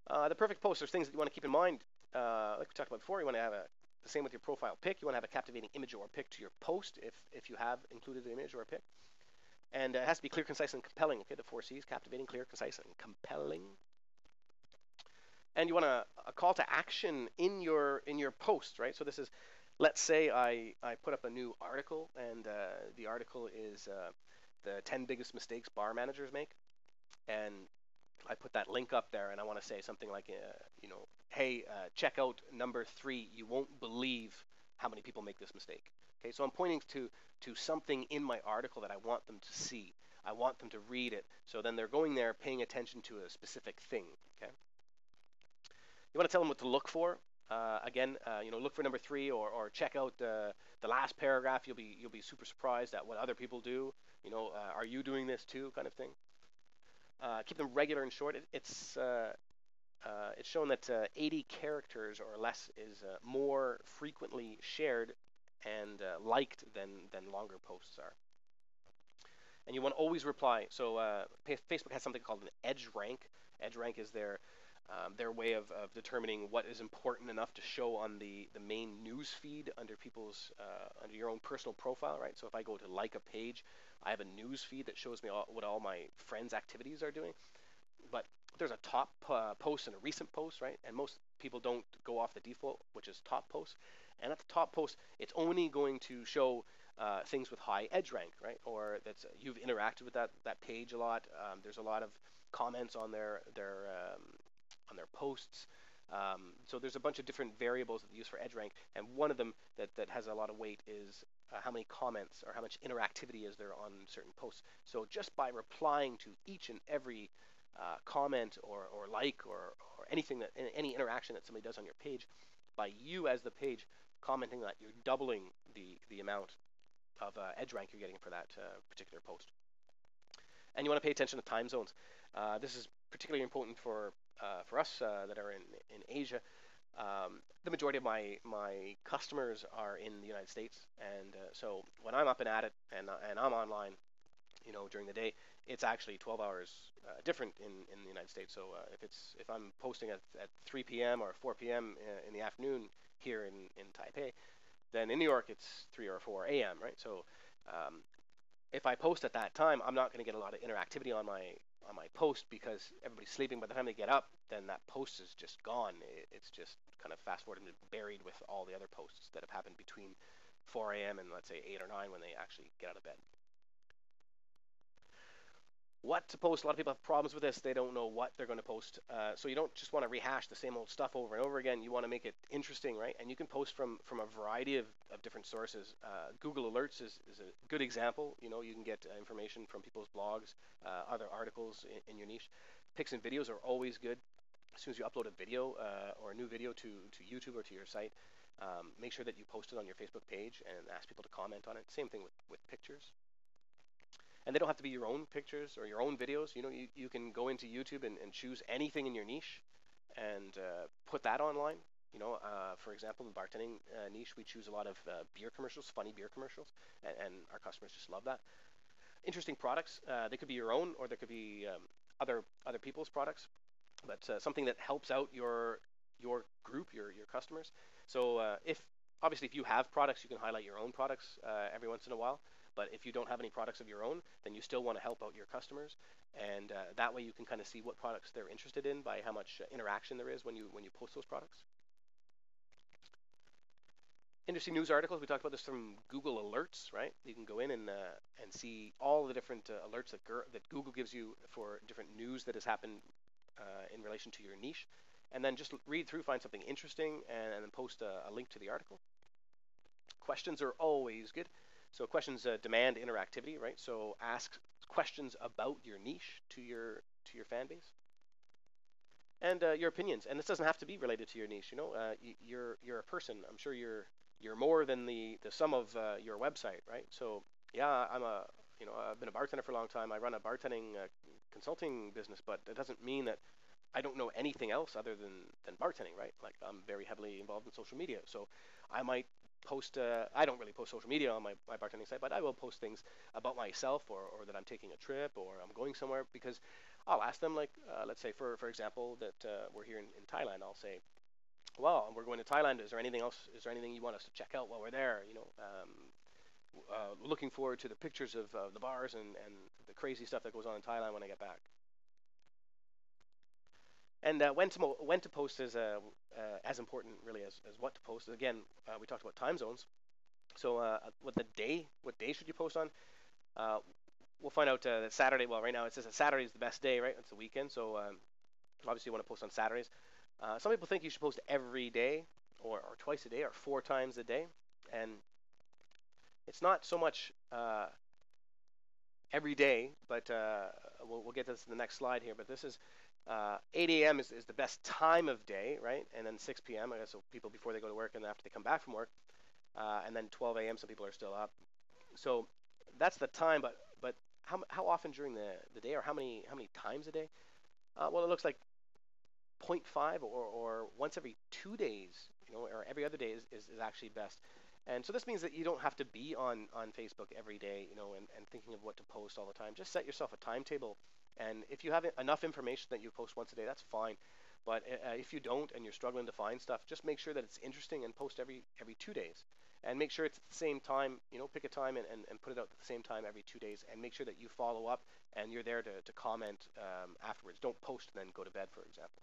The perfect post, there's things that you want to keep in mind. Like we talked about before, you want to have the same with your profile pic. You want to have a captivating image or pic to your post if you have included an image or a pic. And it has to be clear, concise, and compelling. Okay, the four C's: captivating, clear, concise, and compelling. And you want a call to action in your post, right? So this is, let's say I put up a new article, and the article is the 10 biggest mistakes bar managers make, and I put that link up there, and I want to say something like, hey, check out number 3. You won't believe how many people make this mistake. Okay, so I'm pointing to something in my article that I want them to see. I want them to read it. So then they're going there, paying attention to a specific thing. Okay, you want to tell them what to look for. Again, look for number 3, or check out the last paragraph. You'll be super surprised at what other people do. Are you doing this too? Kind of thing. Keep them regular and short. It's shown that 80 characters or less is more frequently shared and liked than longer posts are. And you want to always reply. So Facebook has something called an EdgeRank. EdgeRank is their way of determining what is important enough to show on the main news feed under under your own personal profile, right? So if I go to like a page, I have a news feed that shows me what all my friends' activities are doing. But there's a top post and a recent post, right? And most people don't go off the default, which is top post. And at the top post, it's only going to show things with high edge rank, right? Or that's you've interacted with that page a lot. There's a lot of comments on their posts. So there's a bunch of different variables that they use for edge rank, and one of them that has a lot of weight is how many comments or how much interactivity is there on certain posts. So just by replying to each and every comment or like or anything any interaction that somebody does on your page, by you as the page commenting that, you're doubling the amount of edge rank you're getting for that particular post. And you want to pay attention to time zones. This is particularly important for us that are in Asia. The majority of my customers are in the United States, and so when I'm up and at it and I'm online, during the day, it's actually 12 hours different in the United States. So if I'm posting at 3 p.m. or 4 p.m. In the afternoon here in Taipei, then in New York it's 3 or 4 a.m. Right? So if I post at that time, I'm not going to get a lot of interactivity on my post because everybody's sleeping. By the time they get up, then that post is just gone. It's just kind of fast forwarded and buried with all the other posts that have happened between 4 a.m. and let's say 8 or 9 when they actually get out of bed. What to post? A lot of people have problems with this. They don't know what they're going to post. So you don't just want to rehash the same old stuff over and over again. You want to make it interesting, right? And you can post from a variety of different sources. Google Alerts is a good example. You can get information from people's blogs, other articles in your niche. Pics and videos are always good. As soon as you upload a video or a new video to YouTube or to your site, make sure that you post it on your Facebook page and ask people to comment on it. Same thing with pictures. And they don't have to be your own pictures or your own videos. You can go into YouTube and choose anything in your niche and put that online. For example, in the bartending niche, we choose a lot of beer commercials, funny beer commercials, and our customers just love that. Interesting products. They could be your own, or they could be other people's products, but something that helps out your group, your customers. So if you have products, you can highlight your own products every once in a while. But if you don't have any products of your own, then you still want to help out your customers, and that way you can kind of see what products they're interested in by how much interaction there is when you post those products. Interesting news articles. We talked about this from Google Alerts, right? You can go in and see all the different alerts that Google gives you for different news that has happened in relation to your niche, and then just read through, find something interesting, and then post a link to the article. Questions are always good. So questions demand interactivity, right? So ask questions about your niche to your fan base, and your opinions. And this doesn't have to be related to your niche. You're a person. I'm sure you're more than the sum of your website, right? So yeah, I've been a bartender for a long time. I run a bartending consulting business, but it doesn't mean that I don't know anything else other than bartending, right? Like, I'm very heavily involved in social media, so I might post. I don't really post social media on my bartending site, but I will post things about myself, or that I'm taking a trip, or I'm going somewhere, because I'll ask them like, let's say for example that we're here in Thailand. I'll say, well, we're going to Thailand. Is there anything else? Is there anything you want us to check out while we're there? Looking forward to the pictures of the bars and the crazy stuff that goes on in Thailand when I get back. And when to post is as important really as what to post. Again, we talked about time zones. So what day should you post on? Uh, we'll find out that Saturday. Well, right now it says that Saturday is the best day, right? It's the weekend, so obviously you want to post on Saturdays. Some people think you should post every day, or twice a day, or 4 times a day, and it's not so much every day, but we'll get to this in the next slide here. But this is 8 a.m. is the best time of day, right? And then 6 p.m. I guess so people before they go to work and after they come back from work, and then 12 a.m. some people are still up. So that's the time, but how often during the day, or how many times a day? Well, it looks like zero point 0.5 or once every 2 days, or every other day is actually best. And so this means that you don't have to be on Facebook every day, and thinking of what to post all the time. Just set yourself a timetable. And if you have enough information that you post once a day, that's fine. But if you don't and you're struggling to find stuff, just make sure that it's interesting and post every 2 days. And make sure it's at the same time, pick a time and put it out at the same time every 2 days. And make sure that you follow up and you're there to comment afterwards. Don't post and then go to bed, for example.